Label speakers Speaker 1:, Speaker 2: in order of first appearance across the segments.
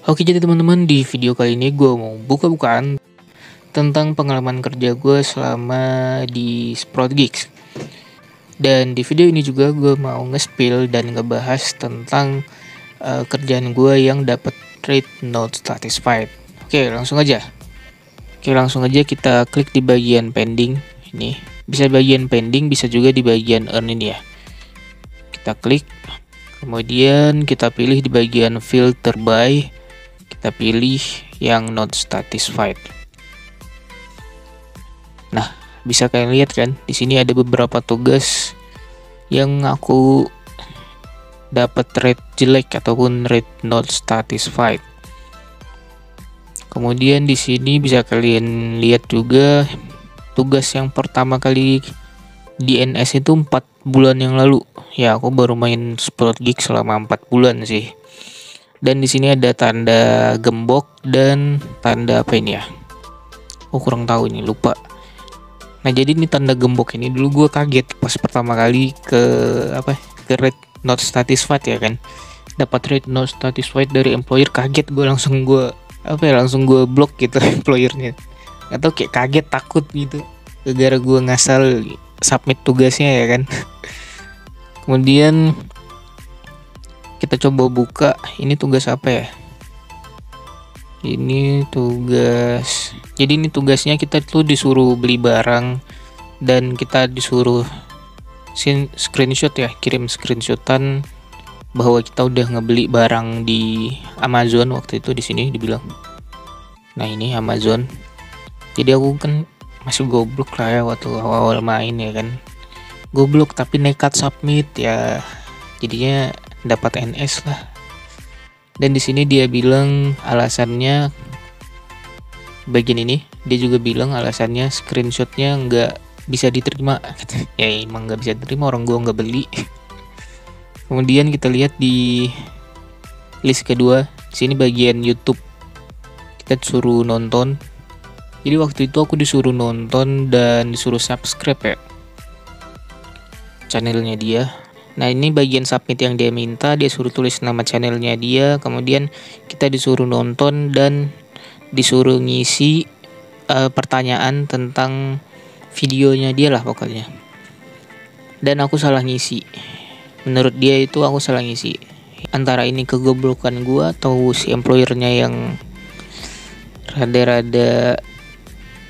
Speaker 1: Oke, jadi teman-teman, di video kali ini gue mau buka-bukaan tentang pengalaman kerja gue selama di Sprout Gigs. Dan di video ini juga gue mau nge-spill dan ngebahas tentang kerjaan gue yang dapat rate not satisfied. Oke, langsung aja kita klik di bagian pending. Ini bisa bagian pending, bisa juga di bagian earn ini ya. Kita klik, kemudian kita pilih di bagian filter by. Kita pilih yang not satisfied. Nah, bisa kalian lihat kan, di sini ada beberapa tugas yang aku dapat rate jelek ataupun rate not satisfied. Kemudian di sini bisa kalian lihat juga tugas yang pertama kali di NS itu 4 bulan yang lalu. Ya, aku baru main Sprout Gigs selama 4 bulan sih. Dan di sini ada tanda gembok dan tanda apa ini ya? Oh, kurang tahu ini, lupa. Nah, jadi ini tanda gembok ini dulu gue kaget pas pertama kali ke rate not satisfied ya kan. Dapat rate not satisfied dari employer, kaget gue, langsung gue blok gitu employernya. Atau kayak kaget, takut gitu. Gara-gara gue ngasal submit tugasnya ya kan. Kemudian kita coba buka, ini tugas apa ya? Jadi ini tugasnya kita tuh disuruh beli barang dan kita disuruh screenshot ya, kirim screenshotan bahwa kita udah ngebeli barang di Amazon. Waktu itu di sini dibilang. Nah, ini Amazon. Jadi aku kan masih goblok lah ya waktu awal main ya kan. Goblok tapi nekat submit ya. Jadinya dapat NS lah. Dan di sini dia bilang alasannya bagian ini, dia juga bilang alasannya screenshotnya nggak bisa diterima. Ya emang nggak bisa diterima, orang gua nggak beli. Kemudian kita lihat di list kedua, di sini bagian YouTube. Kita disuruh nonton. Jadi waktu itu aku disuruh nonton dan disuruh subscribe ya channelnya dia. Nah, ini bagian submit yang dia minta, dia suruh tulis nama channelnya dia, kemudian kita disuruh nonton dan disuruh ngisi pertanyaan tentang videonya dia lah pokoknya. Dan aku salah ngisi. Menurut dia itu aku salah ngisi. Antara ini kegoblokan gua atau si employernya yang rada-rada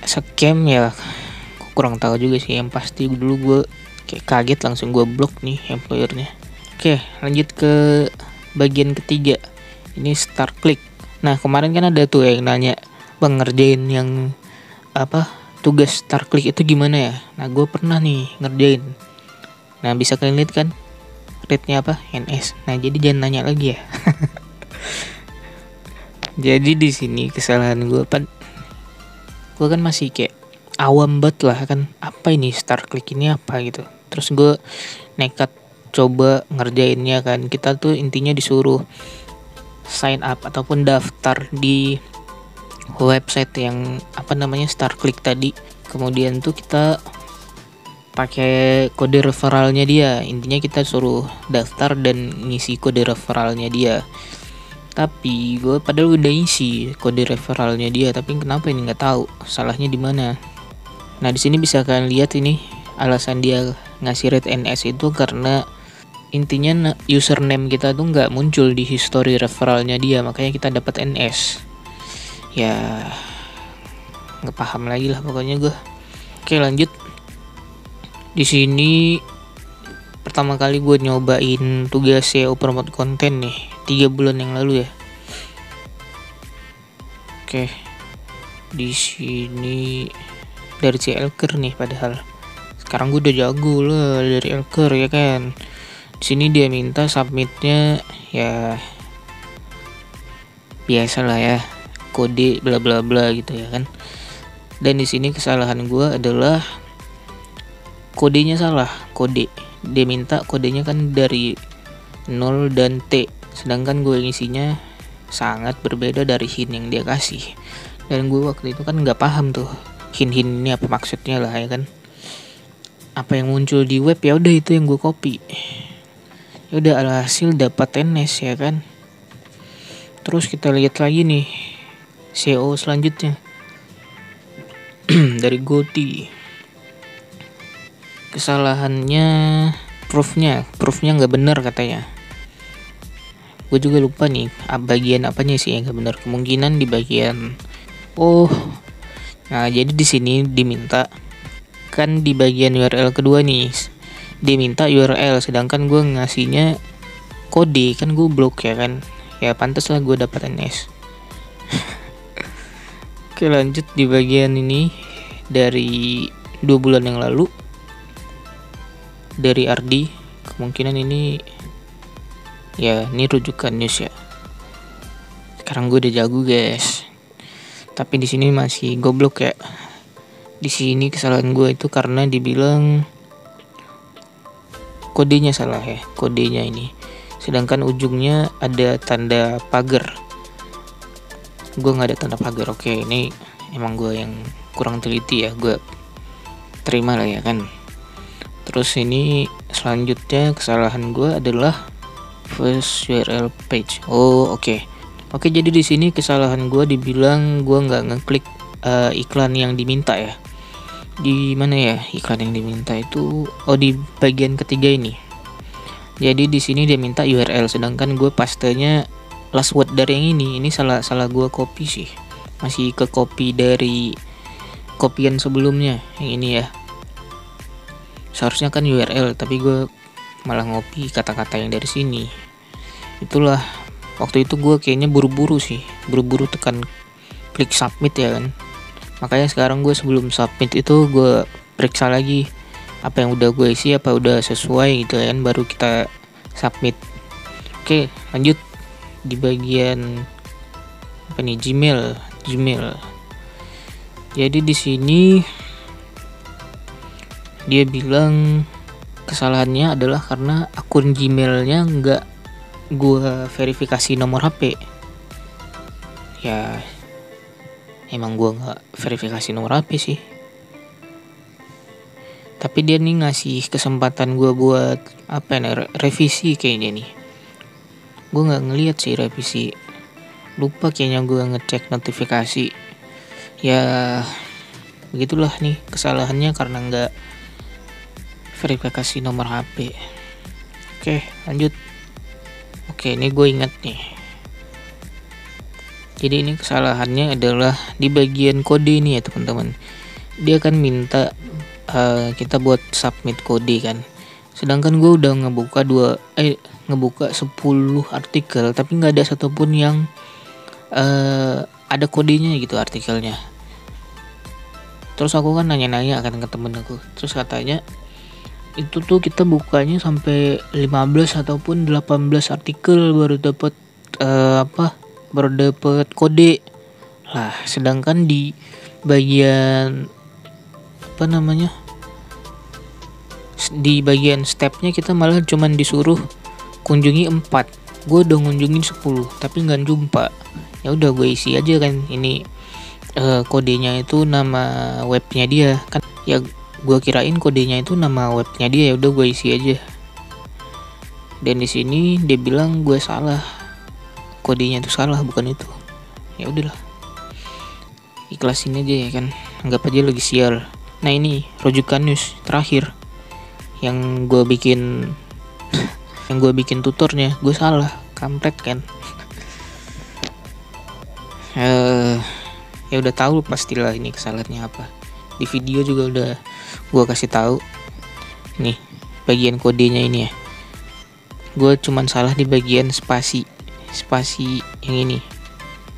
Speaker 1: scam ya. Aku kurang tahu juga sih, yang pasti dulu gua kayak kaget, langsung gue blok nih employernya. Oke, lanjut ke bagian ketiga. Ini start click. Nah, kemarin kan ada tuh yang nanya, "Bang, ngerjain yang tugas start click itu gimana ya?" Nah, gue pernah nih ngerjain. Nah, bisa kalian lihat kan rate-nya apa? NS. Nah, jadi jangan nanya lagi ya. Jadi di sini kesalahan gue kan masih kayak awam banget lah kan, apa ini start click ini apa gitu. Terus gue nekat coba ngerjainnya kan. Kita tuh intinya disuruh sign up ataupun daftar di website yang start click tadi. Kemudian tuh kita pakai kode referralnya dia. Intinya kita suruh daftar dan ngisi kode referralnya dia. Tapi gue padahal udah isi kode referralnya dia, tapi kenapa ini nggak tahu salahnya di mana. Nah, di sini bisa kalian lihat ini alasan dia ngasih rate NS itu karena intinya username kita tuh nggak muncul di history referralnya dia, makanya kita dapat NS. Ya nggak paham lagi lah pokoknya gue. Oke, lanjut. Di sini pertama kali gue nyobain tugas SEO promote konten nih 3 bulan yang lalu ya. Oke, di sini dari si Elker nih, padahal sekarang gue udah jago lah dari Elker ya kan. Di sini dia minta submitnya ya biasa lah ya, kode bla bla bla gitu ya kan. Dan di sini kesalahan gue adalah kodenya salah. Dia minta kodenya kan dari 0 dan T, sedangkan gue ngisinya sangat berbeda dari hint yang dia kasih. Dan gue waktu itu kan nggak paham tuh hint-hint ini apa maksudnya lah ya kan. Apa yang muncul di web ya udah itu yang gue copy. Ya udah, alhasil dapat NS ya kan. Terus kita lihat lagi nih CO selanjutnya dari Goti. Kesalahannya proofnya nggak benar katanya. Gue juga lupa nih bagian apanya sih yang nggak benar. Kemungkinan di bagian nah jadi di sini diminta kan di bagian URL kedua nih diminta URL, sedangkan gue ngasihnya kode, kan gue blok ya kan, ya pantas lah gue dapat NS. Oke, lanjut di bagian ini dari 2 bulan yang lalu dari Ardi. Kemungkinan ini rujukan news ya. Sekarang gue udah jago guys, tapi di sini masih goblok ya. Di sini kesalahan gue itu karena dibilang kodenya salah ya, kodenya ini, sedangkan ujungnya ada tanda pagar. Gue nggak ada tanda pagar. Oke, ini emang gue yang kurang teliti ya, gue terima lah ya kan. Terus ini selanjutnya kesalahan gue adalah first URL page. Oke, jadi di sini kesalahan gue dibilang gue nggak ngeklik iklan yang diminta ya. Di mana ya iklan yang diminta itu? Di bagian ketiga ini. Jadi di sini dia minta URL, sedangkan gue pastenya last word dari yang ini. Ini salah gue copy sih. Masih ke copy dari kopian sebelumnya yang ini ya. Seharusnya kan URL, tapi gue malah ngopi kata-kata yang dari sini. Itulah waktu itu gue kayaknya buru-buru tekan klik submit ya kan. Makanya sekarang gue sebelum submit itu gue periksa lagi apa yang udah gue isi, apa udah sesuai gitu kan, baru kita submit. Oke, lanjut di bagian apa nih, Gmail. Jadi di sini dia bilang kesalahannya adalah karena akun Gmailnya nggak gue verifikasi nomor HP. Ya emang gue nggak verifikasi nomor HP sih, tapi dia nih ngasih kesempatan gue buat revisi kayaknya nih. Gue nggak ngeliat sih revisi, lupa kayaknya gue ngecek notifikasi. Ya begitulah nih kesalahannya karena nggak verifikasi nomor HP. Oke, lanjut. Oke, ini gue ingat nih. Jadi ini kesalahannya adalah di bagian kode ini ya teman-teman. Dia kan minta kita buat submit kode kan. Sedangkan gue udah ngebuka 10 artikel, tapi nggak ada satupun yang ada kodenya gitu artikelnya. Terus aku kan nanya-nanya kan ke temen aku. Terus katanya itu tuh kita bukanya sampai 15 ataupun 18 artikel baru dapat kode lah. Sedangkan di bagian di bagian stepnya kita malah cuman disuruh kunjungi 4. Gue udah ngunjungin 10 tapi nggak jumpa. Ya udah gue isi aja kan ini kodenya itu nama webnya dia kan. Ya gue kirain kodenya itu nama webnya dia, ya udah gue isi aja. Dan di sini dia bilang gue salah, kodenya itu salah, bukan itu. Ya udahlah, ikhlasin aja ya kan, anggap aja lagi sial. Nah ini rujukan news terakhir yang gue bikin tutornya, gue salah, kampret kan. Ya udah tahu pastilah ini kesalahannya apa. Di video juga udah gue kasih tahu. Nih bagian kodenya ini ya, gue cuman salah di bagian spasi yang ini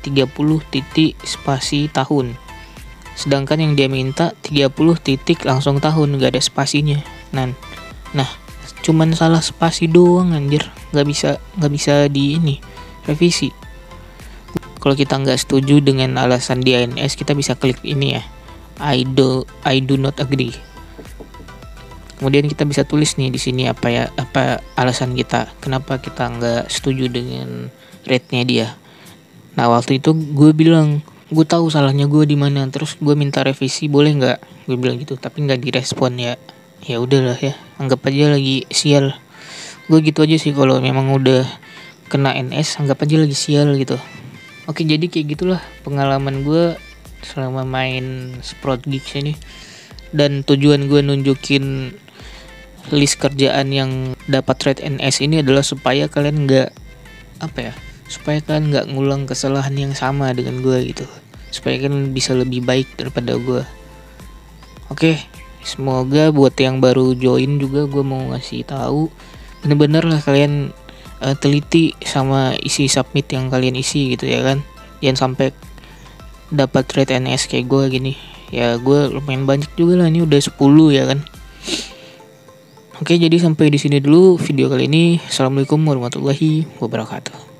Speaker 1: 30 titik spasi tahun, sedangkan yang dia minta 30 titik langsung tahun, gak ada spasinya. Nah cuman salah spasi doang anjir, nggak bisa di ini revisi. Kalau kita nggak setuju dengan alasan di ANS, kita bisa klik ini ya, I do not agree. Kemudian kita bisa tulis nih di sini apa alasan kita, kenapa kita nggak setuju dengan rate-nya dia. Nah waktu itu gue bilang gue tahu salahnya gue di mana, terus gue minta revisi boleh nggak, gue bilang gitu, tapi nggak direspon ya. Ya udahlah ya, anggap aja lagi sial. Gue gitu aja sih, kalau memang udah kena NS anggap aja lagi sial gitu. Oke, jadi kayak gitulah pengalaman gue selama main Sprout Gigs ini. Dan tujuan gue nunjukin list kerjaan yang dapat rate NS ini adalah supaya kalian supaya kalian nggak ngulang kesalahan yang sama dengan gue gitu, supaya kalian bisa lebih baik daripada gue. Oke, semoga buat yang baru join juga gue mau ngasih tahu, bener-bener lah kalian teliti sama isi submit yang kalian isi gitu ya kan, jangan sampai dapat rate NS kayak gue gini. Ya gue lumayan banyak juga lah, ini udah 10 ya kan. Oke, jadi sampai di sini dulu video kali ini. Assalamualaikum warahmatullahi wabarakatuh.